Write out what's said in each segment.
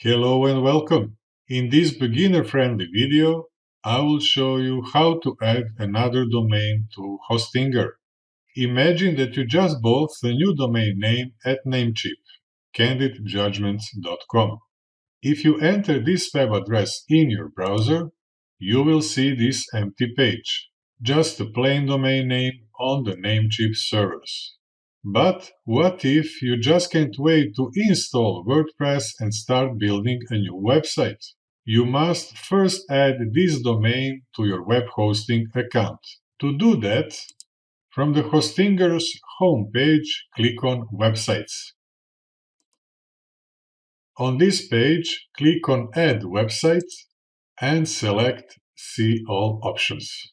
Hello and welcome. In this beginner-friendly video, I will show you how to add another domain to Hostinger. Imagine that you just bought a new domain name at Namecheap, candidjudgments.com. If you enter this web address in your browser, you will see this empty page, just a plain domain name on the Namecheap servers. But what if you just can't wait to install WordPress and start building a new website? You must first add this domain to your web hosting account. To do that, from the Hostinger's homepage, click on Websites. On this page, click on Add Website and select See All options.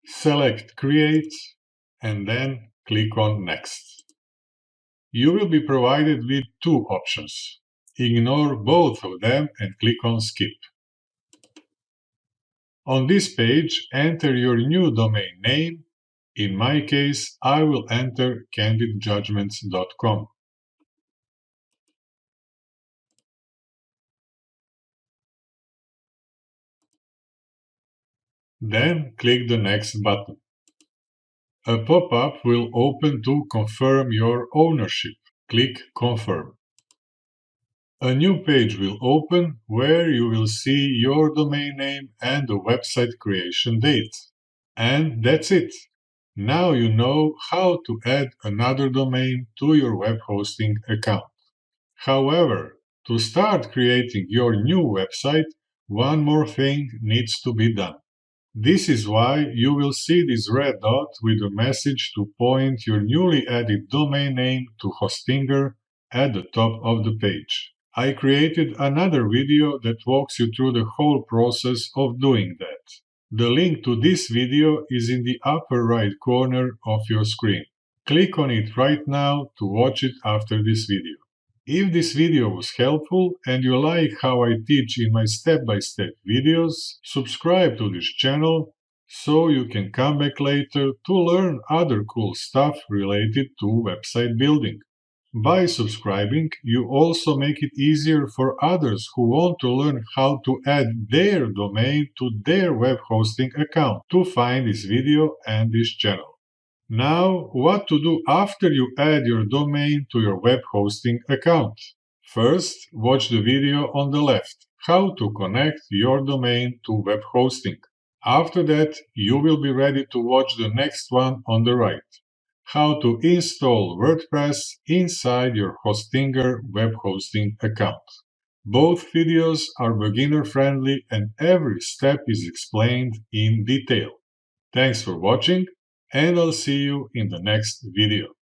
Select Create and then click on Next. You will be provided with two options. Ignore both of them and click on Skip. On this page, enter your new domain name. In my case, I will enter candidjudgments.com. Then click the Next button. A pop-up will open to confirm your ownership. Click Confirm. A new page will open where you will see your domain name and the website creation date. And that's it. Now you know how to add another domain to your web hosting account. However, to start creating your new website, one more thing needs to be done. This is why you will see this red dot with a message to point your newly added domain name to Hostinger at the top of the page. I created another video that walks you through the whole process of doing that. The link to this video is in the upper right corner of your screen. Click on it right now to watch it after this video. If this video was helpful and you like how I teach in my step-by-step videos, subscribe to this channel so you can come back later to learn other cool stuff related to website building. By subscribing, you also make it easier for others who want to learn how to add their domain to their web hosting account to find this video and this channel. Now, what to do after you add your domain to your web hosting account? First, watch the video on the left, how to connect your domain to web hosting. After that, you will be ready to watch the next one on the right, how to install WordPress inside your Hostinger web hosting account. Both videos are beginner-friendly and every step is explained in detail. Thanks for watching, and I'll see you in the next video.